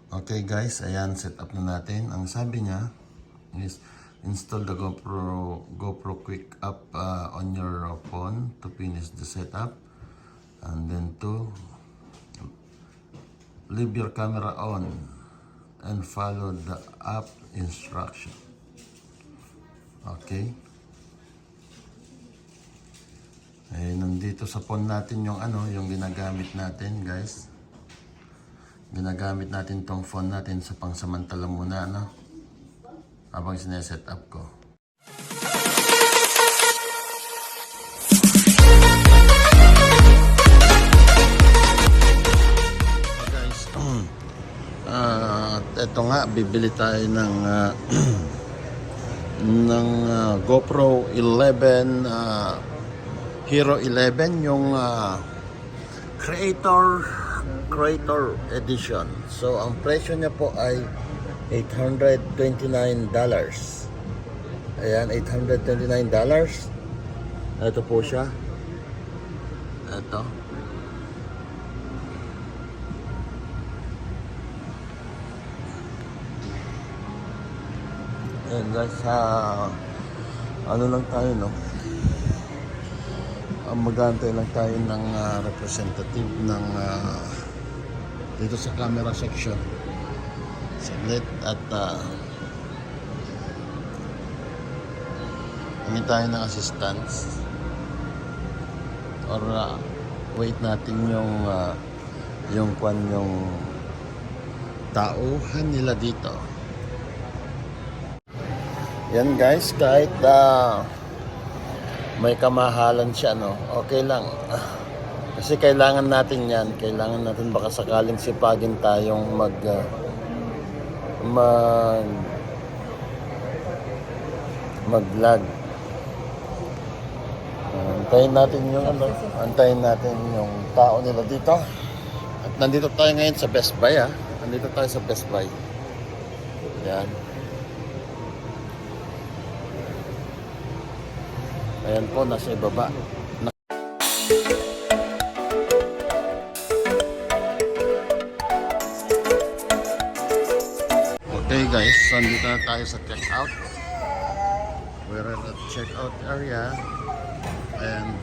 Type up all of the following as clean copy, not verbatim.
Okay guys, ayan, set up na natin. Ang sabi niya is install the GoPro Quick app on your phone to finish the setup, and then to leave your camera on and follow the app instruction. Okay. Nandito sa phone natin yung yung ginagamit natin, guys. Ginagamit natin tong phone natin sa pangsamantala muna, habang sineset up ko. So guys, eto nga, bibili tayo ng GoPro 11 Hero 11, yung Creator Edition. So ang presyo niya po ay $829. Ayan, $829. Ito po siya. Ito. Ayan guys, ano lang tayo, mag-aantay lang tayo ng representative ng dito sa camera section saglit at hingi tayo ng assistance or wait natin yung tauhan nila dito. Yan guys, kahit may kamahalan siya, okay lang. Kasi kailangan natin yan. Kailangan natin, baka sakaling sipagin tayong mag-vlog. Antayin natin yung tao nila dito. At nandito tayo ngayon sa Best Buy, Nandito tayo sa Best Buy. Yan. Ayan po, nasa ibaba. Okay guys, so nandito na tayo sa checkout. We're at the checkout area. And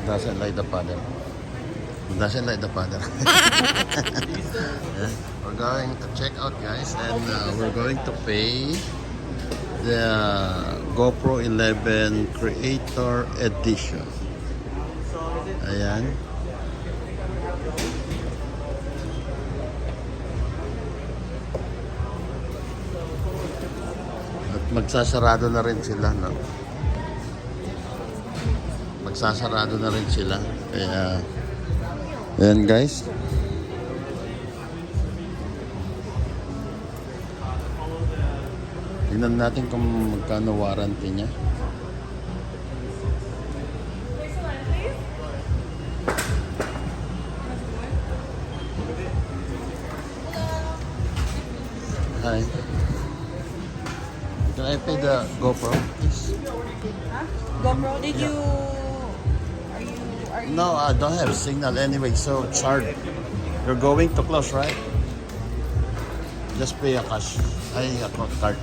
doesn't like the father. Doesn't like the father. Yeah. We're going to check out guys, and we're going to pay the GoPro 11 Creator Edition. Ayan. At magsasarado na rin sila, Magsasarado na rin sila. Kaya ayan guys. Tingnan natin kung magkano warranty niya. Hi. Can I pay the GoPro, please? Huh? GoPro? Did you... Are you... No, I don't have signal anyway, so charge. You're going to close, right? Just pay a cash. A card.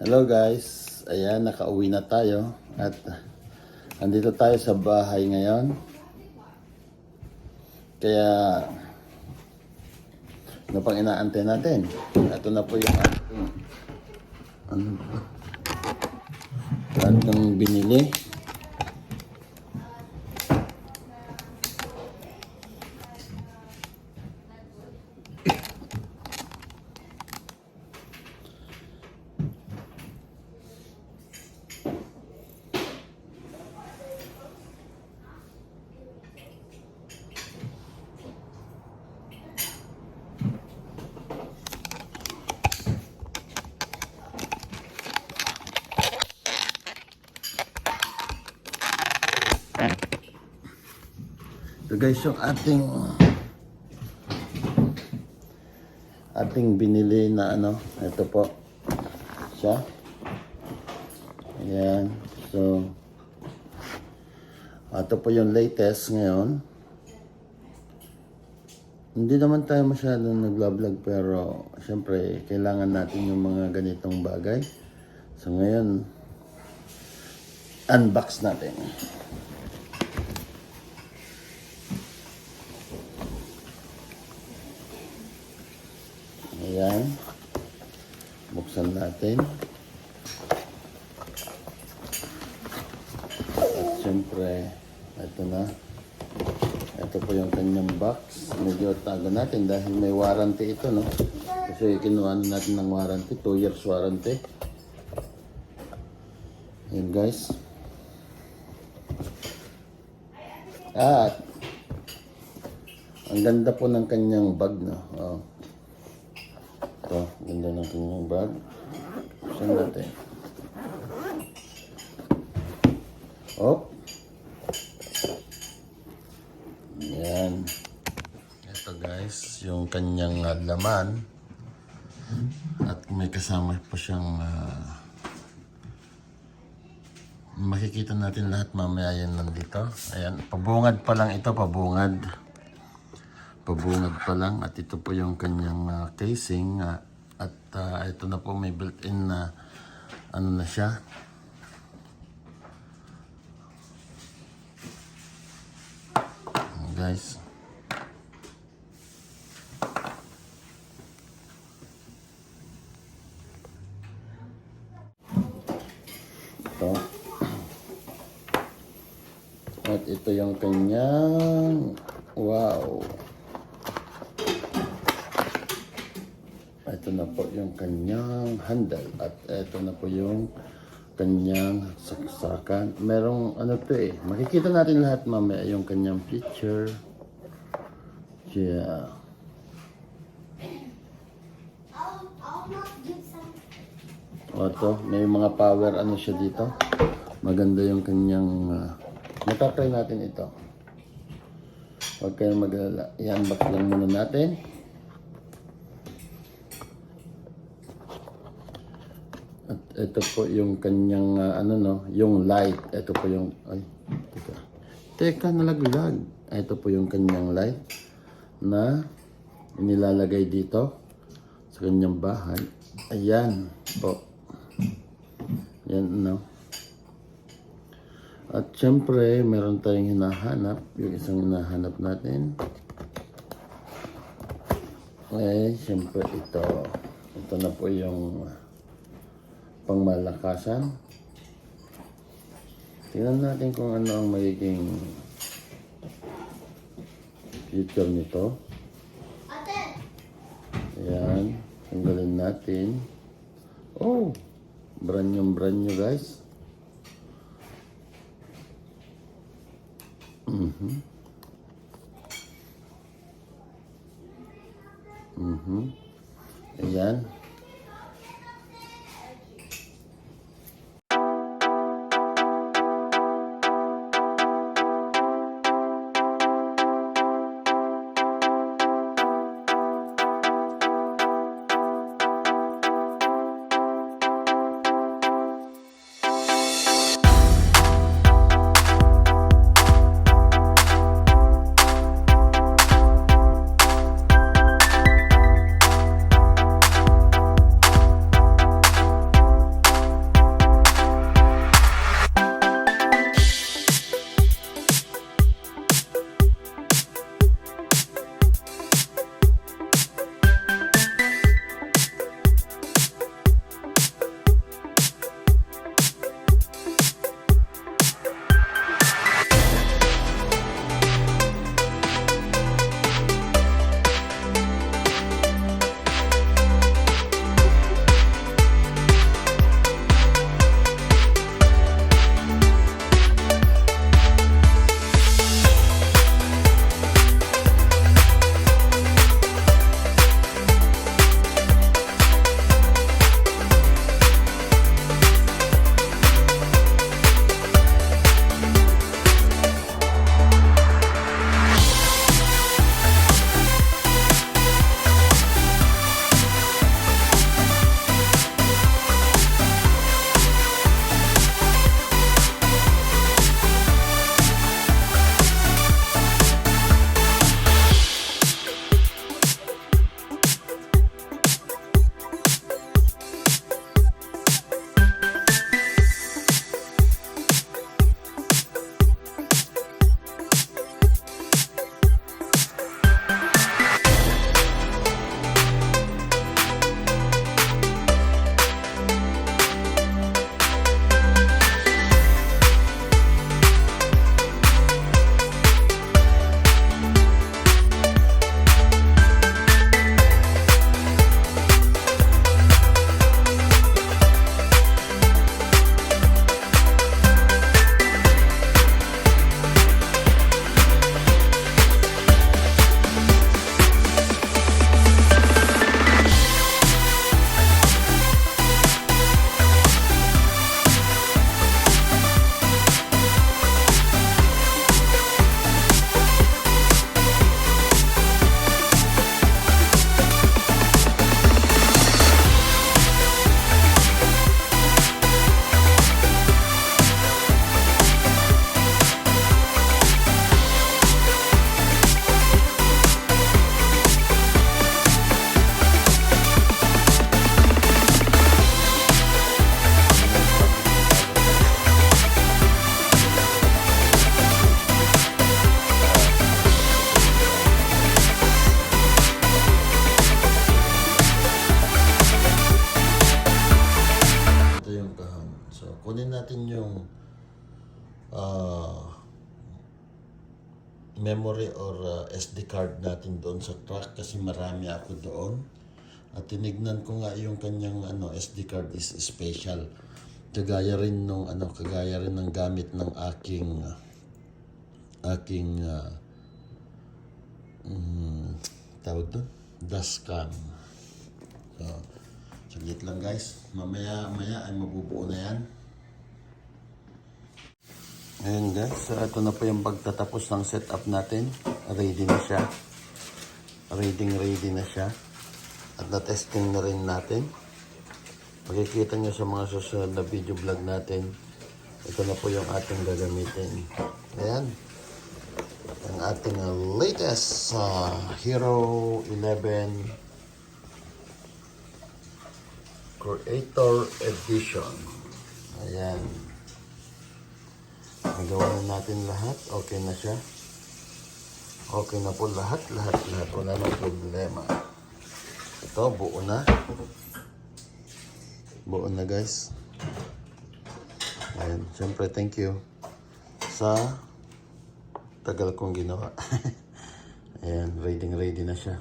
Hello guys, ayan nakauwi na tayo at andito tayo sa bahay ngayon. Kaya ano pang inaantay natin? Ito na po yung ating binili. So guys, yung ating binili na ito po siya. Ayan. So ito po yung latest ngayon. Hindi naman tayo masyadong nagla-vlog pero syempre kailangan natin yung mga ganitong bagay. So ngayon unbox natin. Ayan. Buksan natin. At syempre, ito na. Ito po yung kanyang box. Medyo tago natin dahil may warranty ito, no? Kasi kinuha natin ng warranty. 2 years warranty. Ayan, guys. At ang ganda po ng kanyang bag, no? Oh. Ito, ganda ng kanyang bag. Saan natin? Oh. Yan. Ito guys, yung kanyang laman. At may kasama po siyang makikita natin lahat mamaya yan nandito. Ayan, pabungad pa lang ito, pabungad. Pabungad pa lang at ito po yung kanyang casing at ito na po may built-in na na siya. Guys. Ito. At ito yung kanyang wow. Ito na po yung kanyang handle at ito na po yung kanyang saksakan. Merong makikita natin lahat mamaya yung kanyang feature. Yeah. Ito, may mga power siya dito. Maganda yung kanyang matatry natin ito. Huwag kayong mag-alala. I-unbox lang muna natin. At ito po yung kanyang yung light. Ito po yung teka nalaglag. Ito po yung kanyang light na nilalagay dito sa kanyang bahay. Ayan po. Yan At syempre, meron tayong hinahanap. Yung isang hinahanap natin. Syempre ito. Ito na po yung pangmalakasan. Tingnan natin kung ano ang magiging feature nito. Ayan. Tanggalin natin. Oh! Brand new guys. Ayan. kunin natin yung memory or SD card natin doon sa truck kasi marami ako doon. At tinignan ko nga yung kanyang SD card is special. Kagaya rin ng gamit ng aking tawag doon, dashcam. So, saglit lang guys. Mamaya ay mabubuo na yan. Ayan guys, so ito na po yung pagtatapos ng setup natin. Ready na siya. Ready na siya. At na-testing na rin natin. Makikita nyo sa mga susunod na video vlog natin. Ito na po yung ating gagamitin. Ayan. Ang ating latest Hero 11 Creator Edition. Ayan. Nagawa na natin lahat. Okay na siya. Okay na po lahat. Wala nang problema. Ito, buo na. Buo na guys. Ayan. Siyempre, thank you sa tagal kong ginawa. Ayan, ready na siya.